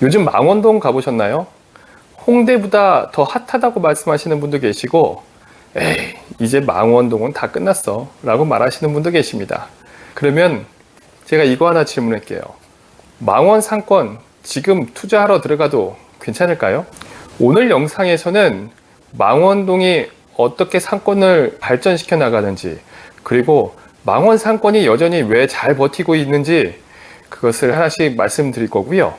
요즘 망원동 가보셨나요? 홍대보다 더 핫하다고 말씀하시는 분도 계시고, 에이, 이제 망원동은 다 끝났어 라고 말하시는 분도 계십니다. 그러면 제가 이거 하나 질문할게요. 망원 상권 지금 투자하러 들어가도 괜찮을까요? 오늘 영상에서는 망원동이 어떻게 상권을 발전시켜 나가는지, 그리고 망원 상권이 여전히 왜 잘 버티고 있는지 그것을 하나씩 말씀드릴 거고요.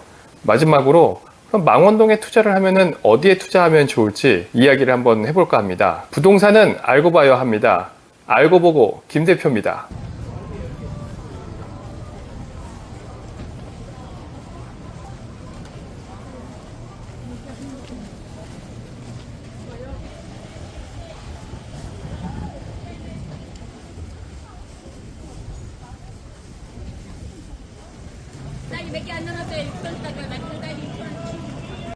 마지막으로 그럼 망원동에 투자를 하면은 어디에 투자하면 좋을지 이야기를 한번 해볼까 합니다. 부동산은 알고 봐야 합니다. 알고 보고 김 대표입니다.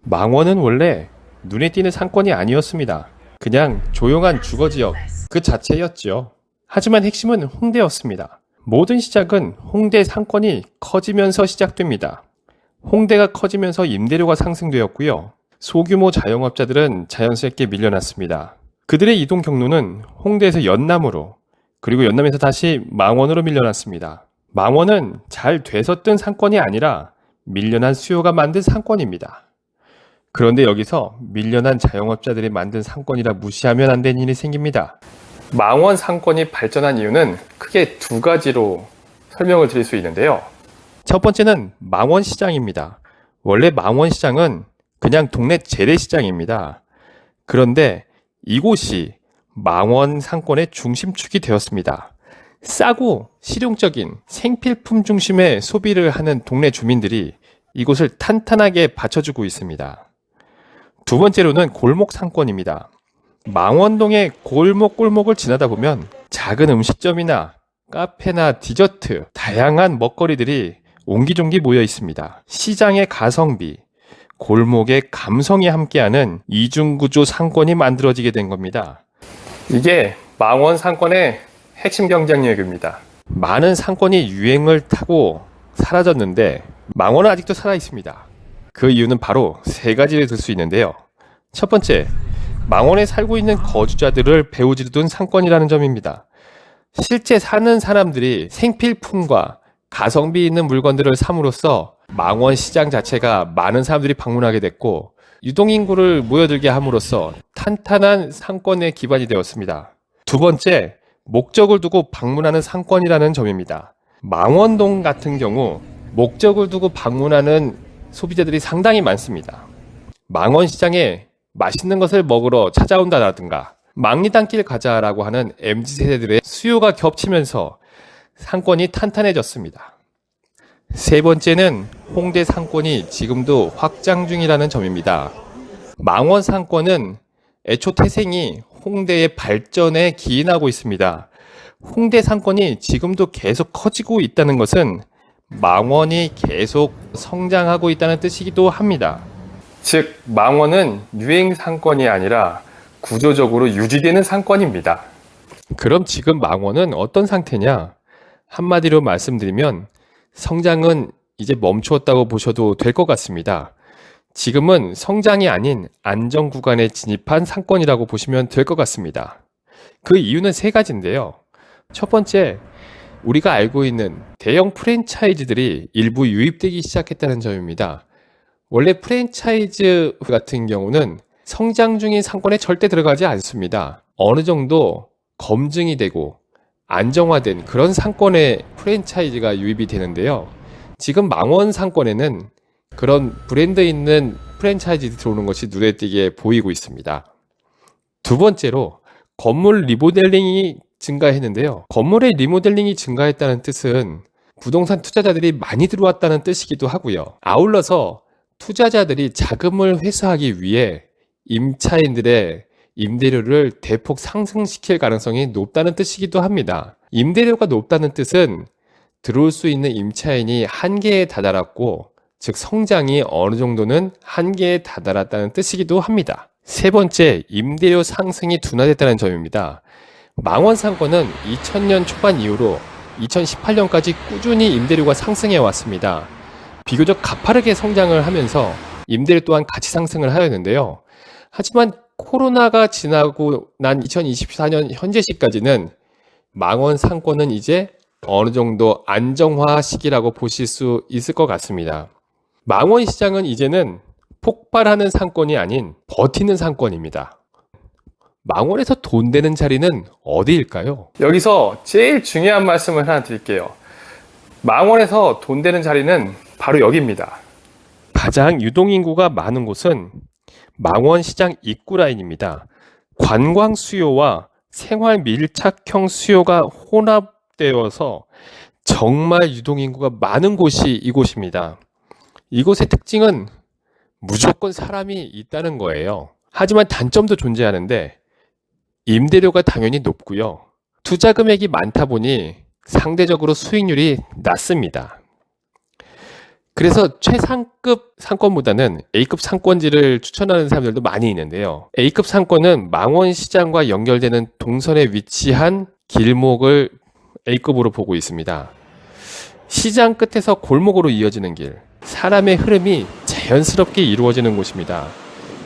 망원은 원래 눈에 띄는 상권이 아니었습니다. 그냥 조용한 주거지역 그 자체였죠. 하지만 핵심은 홍대였습니다. 모든 시작은 홍대 상권이 커지면서 시작됩니다. 홍대가 커지면서 임대료가 상승되었고요. 소규모 자영업자들은 자연스럽게 밀려났습니다. 그들의 이동 경로는 홍대에서 연남으로, 그리고 연남에서 다시 망원으로 밀려났습니다. 망원은 잘 돼서 뜬 상권이 아니라 밀려난 수요가 만든 상권입니다. 그런데 여기서 밀려난 자영업자들이 만든 상권이라 무시하면 안 되는 일이 생깁니다. 망원 상권이 발전한 이유는 크게 두 가지로 설명을 드릴 수 있는데요. 첫 번째는 망원시장입니다. 원래 망원시장은 그냥 동네 재래시장입니다. 그런데 이곳이 망원 상권의 중심축이 되었습니다. 싸고 실용적인 생필품 중심의 소비를 하는 동네 주민들이 이곳을 탄탄하게 받쳐주고 있습니다. 두 번째로는 골목 상권입니다. 망원동의 골목골목을 지나다 보면 작은 음식점이나 카페나 디저트, 다양한 먹거리들이 옹기종기 모여 있습니다. 시장의 가성비, 골목의 감성이 함께하는 이중구조 상권이 만들어지게 된 겁니다. 이게 망원 상권의 핵심 경쟁력입니다. 많은 상권이 유행을 타고 사라졌는데 망원은 아직도 살아 있습니다. 그 이유는 바로 세 가지를 들 수 있는데요. 첫 번째, 망원에 살고 있는 거주자들을 배후지로 둔 상권이라는 점입니다. 실제 사는 사람들이 생필품과 가성비 있는 물건들을 삼으로써 망원 시장 자체가 많은 사람들이 방문하게 됐고, 유동인구를 모여들게 함으로써 탄탄한 상권의 기반이 되었습니다. 두 번째, 목적을 두고 방문하는 상권이라는 점입니다. 망원동 같은 경우 목적을 두고 방문하는 소비자들이 상당히 많습니다. 망원시장에 맛있는 것을 먹으러 찾아온다라든가 망리단길 가자라고 하는 MZ세대들의 수요가 겹치면서 상권이 탄탄해졌습니다. 세 번째는 홍대 상권이 지금도 확장 중이라는 점입니다. 망원 상권은 애초 태생이 홍대의 발전에 기인하고 있습니다. 홍대 상권이 지금도 계속 커지고 있다는 것은 망원이 계속 성장하고 있다는 뜻이기도 합니다. 즉, 망원은 유행 상권이 아니라 구조적으로 유지되는 상권입니다. 그럼 지금 망원은 어떤 상태냐? 한마디로 말씀드리면 성장은 이제 멈추었다고 보셔도 될 것 같습니다. 지금은 성장이 아닌 안정 구간에 진입한 상권이라고 보시면 될 것 같습니다. 그 이유는 세 가지인데요. 첫 번째, 우리가 알고 있는 대형 프랜차이즈들이 일부 유입되기 시작했다는 점입니다. 원래 프랜차이즈 같은 경우는 성장 중인 상권에 절대 들어가지 않습니다. 어느 정도 검증이 되고 안정화된 그런 상권에 프랜차이즈가 유입이 되는데요. 지금 망원 상권에는 그런 브랜드 있는 프랜차이즈들이 들어오는 것이 눈에 띄게 보이고 있습니다. 두 번째로, 건물 리모델링이 증가했는데요. 건물의 리모델링이 증가했다는 뜻은 부동산 투자자들이 많이 들어왔다는 뜻이기도 하고요. 아울러서 투자자들이 자금을 회수하기 위해 임차인들의 임대료를 대폭 상승시킬 가능성이 높다는 뜻이기도 합니다. 임대료가 높다는 뜻은 들어올 수 있는 임차인이 한계에 다다랐고, 즉 성장이 어느 정도는 한계에 다다랐다는 뜻이기도 합니다. 세 번째, 임대료 상승이 둔화됐다는 점입니다. 망원 상권은 2000년 초반 이후로 2018년까지 꾸준히 임대료가 상승해 왔습니다. 비교적 가파르게 성장을 하면서 임대료 또한 같이 상승을 하였는데요. 하지만 코로나가 지나고 난 2024년 현재 시까지는 망원 상권은 이제 어느 정도 안정화 시기라고 보실 수 있을 것 같습니다. 망원 시장은 이제는 폭발하는 상권이 아닌 버티는 상권입니다. 망원에서 돈 되는 자리는 어디일까요? 여기서 제일 중요한 말씀을 하나 드릴게요. 망원에서 돈 되는 자리는 바로 여기입니다. 가장 유동인구가 많은 곳은 망원 시장 입구 라인입니다. 관광 수요와 생활 밀착형 수요가 혼합되어서 정말 유동인구가 많은 곳이 이곳입니다. 이곳의 특징은 무조건 사람이 있다는 거예요. 하지만 단점도 존재하는데 임대료가 당연히 높고요. 투자 금액이 많다 보니 상대적으로 수익률이 낮습니다. 그래서 최상급 상권보다는 A급 상권지를 추천하는 사람들도 많이 있는데요. A급 상권은 망원 시장과 연결되는 동선에 위치한 길목을 A급으로 보고 있습니다. 시장 끝에서 골목으로 이어지는 길, 사람의 흐름이 자연스럽게 이루어지는 곳입니다.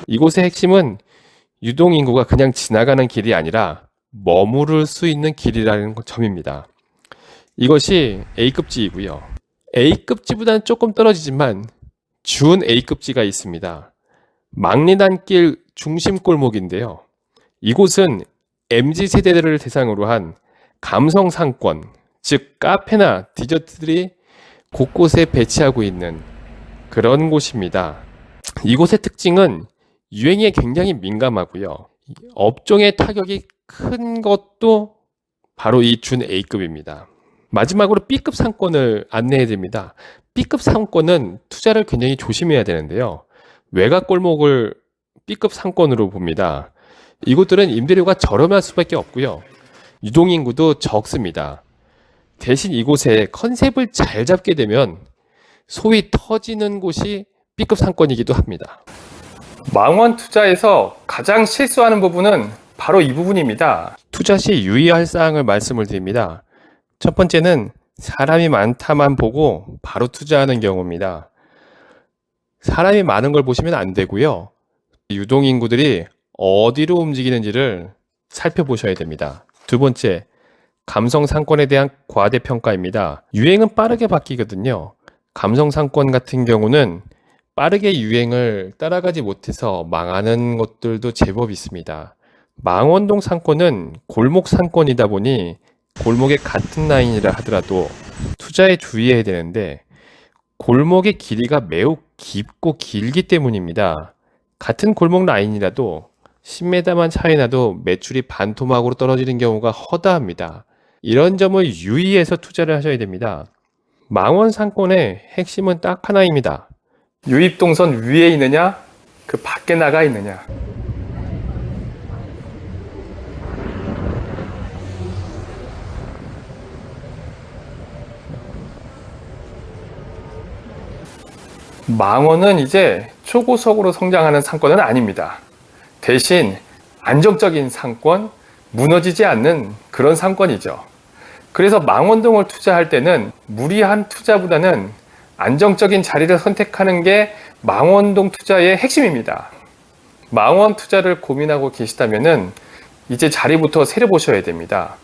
이곳의 핵심은 유동인구가 그냥 지나가는 길이 아니라 머무를 수 있는 길이라는 점입니다. 이것이 A급지이고요. A급지보다는 조금 떨어지지만 준 A급지가 있습니다. 망리단길 중심골목인데요. 이곳은 MZ세대들을 대상으로 한 감성상권, 즉 카페나 디저트들이 곳곳에 배치하고 있는 그런 곳입니다. 이곳의 특징은 유행에 굉장히 민감하고요. 업종의 타격이 큰 것도 바로 이 준 A급입니다. 마지막으로 B급 상권을 안내해 드립니다. B급 상권은 투자를 굉장히 조심해야 되는데요. 외곽골목을 B급 상권으로 봅니다. 이곳들은 임대료가 저렴할 수밖에 없고요. 유동인구도 적습니다. 대신 이곳에 컨셉을 잘 잡게 되면 소위 터지는 곳이 B급 상권이기도 합니다. 망원 투자에서 가장 실수하는 부분은 바로 이 부분입니다. 투자 시 유의할 사항을 말씀을 드립니다. 첫 번째는 사람이 많다만 보고 바로 투자하는 경우입니다. 사람이 많은 걸 보시면 안 되고요. 유동인구들이 어디로 움직이는지를 살펴보셔야 됩니다. 두 번째, 감성 상권에 대한 과대평가입니다. 유행은 빠르게 바뀌거든요. 감성 상권 같은 경우는 빠르게 유행을 따라가지 못해서 망하는 것들도 제법 있습니다. 망원동 상권은 골목 상권이다 보니 골목의 같은 라인이라 하더라도 투자에 주의해야 되는데 골목의 길이가 매우 깊고 길기 때문입니다. 같은 골목 라인이라도 10m만 차이 나도 매출이 반토막으로 떨어지는 경우가 허다합니다. 이런 점을 유의해서 투자를 하셔야 됩니다. 망원 상권의 핵심은 딱 하나입니다. 유입동선 위에 있느냐, 그 밖에 나가 있느냐. 망원은 이제 초고속으로 성장하는 상권은 아닙니다. 대신 안정적인 상권, 무너지지 않는 그런 상권이죠. 그래서 망원동을 투자할 때는 무리한 투자보다는 안정적인 자리를 선택하는 게 망원동 투자의 핵심입니다. 망원 투자를 고민하고 계시다면은 이제 자리부터 세려보셔야 됩니다.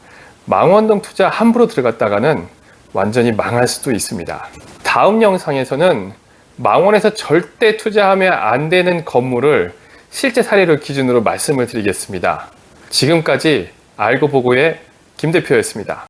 망원동 투자 함부로 들어갔다가는 완전히 망할 수도 있습니다. 다음 영상에서는 망원에서 절대 투자하면 안 되는 건물을 실제 사례를 기준으로 말씀을 드리겠습니다. 지금까지 알고 보고의 김 대표였습니다.